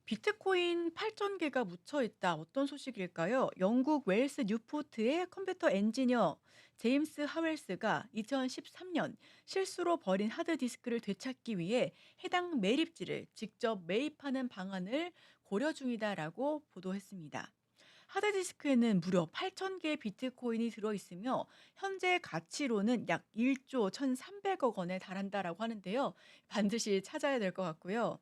비트코인 8천 개가 묻혀 있다. 어떤 소식일까요? 영국 웨일스 뉴포트의 컴퓨터 엔지니어 제임스 하웰스가 2013년 실수로 버린 하드디스크를 되찾기 위해 해당 매립지를 직접 매입하는 방안을 고려 중이다라고 보도했습니다. 하드디스크에는 무려 8천 개의 비트코인이 들어있으며 현재 가치로는 약 1조 1,300억 원에 달한다라고 하는데요. 반드시 찾아야 될 것 같고요.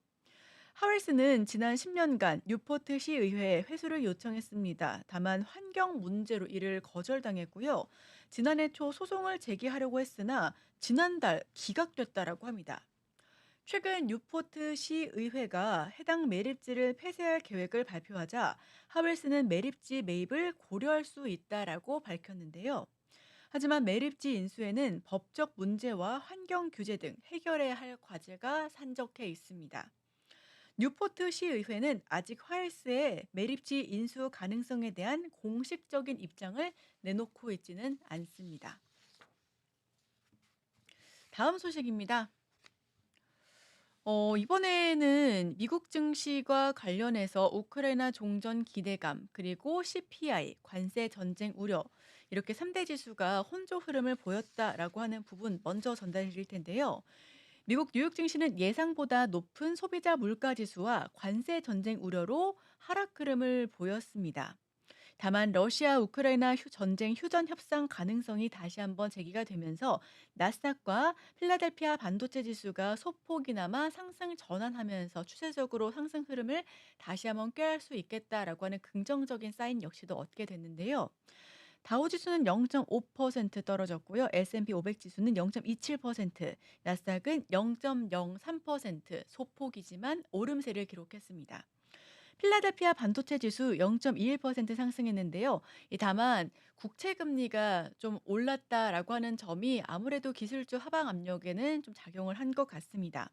하웰스는 지난 10년간 뉴포트 시의회에 회수를 요청했습니다. 다만 환경 문제로 이를 거절당했고요. 지난해 초 소송을 제기하려고 했으나 지난달 기각됐다라고 합니다. 최근 뉴포트 시의회가 해당 매립지를 폐쇄할 계획을 발표하자 하웰스는 매립지 매입을 고려할 수 있다라고 밝혔는데요. 하지만 매립지 인수에는 법적 문제와 환경 규제 등 해결해야 할 과제가 산적해 있습니다. 뉴포트 시의회는 아직 화헬스의 매립지 인수 가능성에 대한 공식적인 입장을 내놓고 있지는 않습니다. 다음 소식입니다. 이번에는 미국 증시과 관련해서 우크라이나 종전 기대감, 그리고 CPI, 관세 전쟁 우려, 이렇게 3대 지수가 혼조 흐름을 보였다라고 하는 부분 먼저 전달해 드릴 텐데요. 미국 뉴욕 증시는 예상보다 높은 소비자 물가 지수와 관세 전쟁 우려로 하락 흐름을 보였습니다. 다만 러시아 우크라이나 전쟁 휴전 협상 가능성이 다시 한번 제기가 되면서 나스닥과 필라델피아 반도체 지수가 소폭이나마 상승 전환하면서 추세적으로 상승 흐름을 다시 한번 꾀할 수 있겠다라고 하는 긍정적인 사인 역시도 얻게 됐는데요. 다우 지수는 0.5% 떨어졌고요. S&P 500 지수는 0.27%, 나스닥은 0.03% 소폭이지만 오름세를 기록했습니다. 필라델피아 반도체 지수 0.21% 상승했는데요. 다만 국채 금리가 좀 올랐다라고 하는 점이 아무래도 기술주 하방 압력에는 좀 작용을 한 것 같습니다.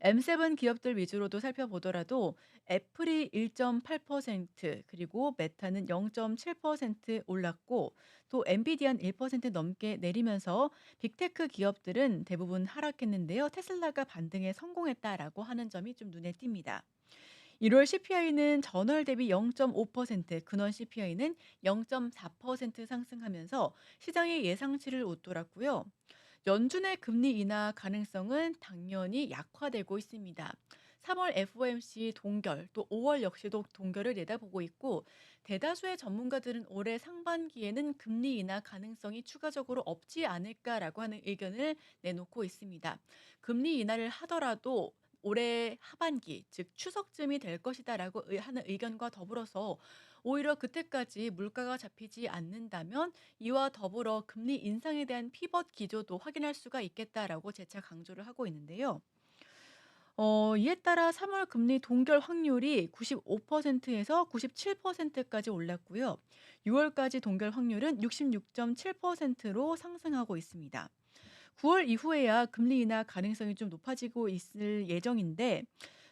M7 기업들 위주로도 살펴보더라도 애플이 1.8%, 그리고 메타는 0.7% 올랐고, 또 엔비디아는 1% 넘게 내리면서 빅테크 기업들은 대부분 하락했는데요. 테슬라가 반등에 성공했다라고 하는 점이 좀 눈에 띕니다. 1월 CPI는 전월 대비 0.5%, 근원 CPI는 0.4% 상승하면서 시장의 예상치를 웃돌았고요. 연준의 금리 인하 가능성은 당연히 약화되고 있습니다. 3월 FOMC 동결, 또 5월 역시도 동결을 내다보고 있고, 대다수의 전문가들은 올해 상반기에는 금리 인하 가능성이 추가적으로 없지 않을까라고 하는 의견을 내놓고 있습니다. 금리 인하를 하더라도 올해 하반기, 즉 추석쯤이 될 것이다라고 하는 의견과 더불어서 오히려 그때까지 물가가 잡히지 않는다면 이와 더불어 금리 인상에 대한 피벗 기조도 확인할 수가 있겠다라고 재차 강조를 하고 있는데요. 이에 따라 3월 금리 동결 확률이 95%에서 97%까지 올랐고요. 6월까지 동결 확률은 66.7%로 상승하고 있습니다. 9월 이후에야 금리 인하 가능성이 좀 높아지고 있을 예정인데,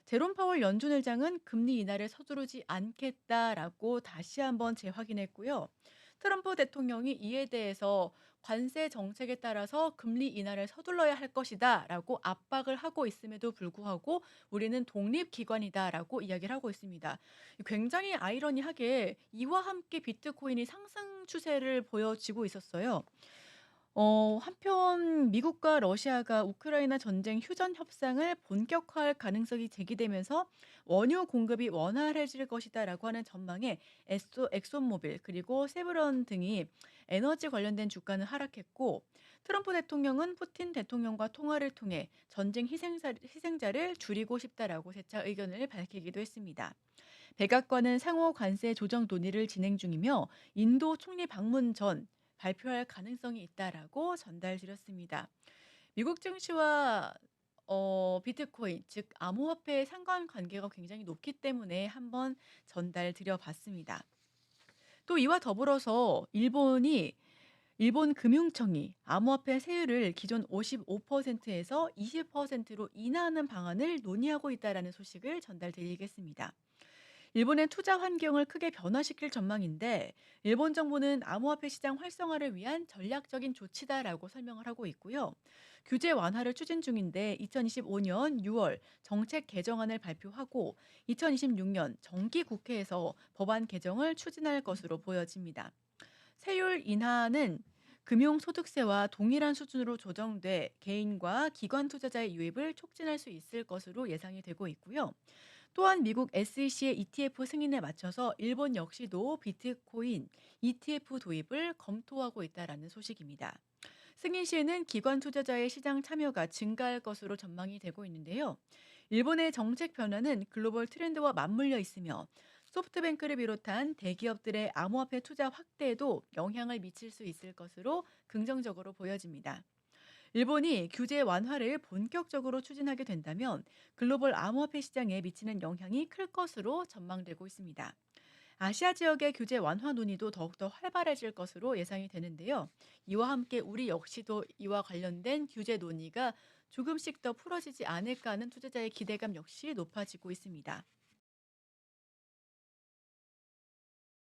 제롬 파월 연준 의장은 금리 인하를 서두르지 않겠다라고 다시 한번 재확인했고요. 트럼프 대통령이 이에 대해서 관세 정책에 따라서 금리 인하를 서둘러야 할 것이다라고 압박을 하고 있음에도 불구하고 우리는 독립기관이다라고 이야기를 하고 있습니다. 굉장히 아이러니하게 이와 함께 비트코인이 상승 추세를 보여지고 있었어요. 한편 미국과 러시아가 우크라이나 전쟁 휴전 협상을 본격화할 가능성이 제기되면서 원유 공급이 원활해질 것이다라고 하는 전망에 엑손모빌, 그리고 세브론 등이 에너지 관련된 주가는 하락했고, 트럼프 대통령은 푸틴 대통령과 통화를 통해 전쟁 희생자를 줄이고 싶다라고 재차 의견을 밝히기도 했습니다. 백악관은 상호 관세 조정 논의를 진행 중이며 인도 총리 방문 전 발표할 가능성이 있다라고 전달드렸습니다. 미국 증시와 비트코인, 즉 암호화폐의 상관관계가 굉장히 높기 때문에 한번 전달드려 봤습니다. 또 이와 더불어서 일본 금융청이 암호화폐 세율을 기존 55%에서 20%로 인하하는 방안을 논의하고 있다라는 소식을 전달드리겠습니다. 일본의 투자 환경을 크게 변화시킬 전망인데, 일본 정부는 암호화폐 시장 활성화를 위한 전략적인 조치다라고 설명을 하고 있고요. 규제 완화를 추진 중인데 2025년 6월 정책 개정안을 발표하고 2026년 정기 국회에서 법안 개정을 추진할 것으로 보여집니다. 세율 인하는 금융소득세와 동일한 수준으로 조정돼 개인과 기관 투자자의 유입을 촉진할 수 있을 것으로 예상이 되고 있고요. 또한 미국 SEC의 ETF 승인에 맞춰서 일본 역시도 비트코인 ETF 도입을 검토하고 있다라는 소식입니다. 승인 시에는 기관 투자자의 시장 참여가 증가할 것으로 전망이 되고 있는데요. 일본의 정책 변화는 글로벌 트렌드와 맞물려 있으며 소프트뱅크를 비롯한 대기업들의 암호화폐 투자 확대에도 영향을 미칠 수 있을 것으로 긍정적으로 보여집니다. 일본이 규제 완화를 본격적으로 추진하게 된다면 글로벌 암호화폐 시장에 미치는 영향이 클 것으로 전망되고 있습니다. 아시아 지역의 규제 완화 논의도 더욱더 활발해질 것으로 예상이 되는데요. 이와 함께 우리 역시도 이와 관련된 규제 논의가 조금씩 더 풀어지지 않을까 하는 투자자의 기대감 역시 높아지고 있습니다.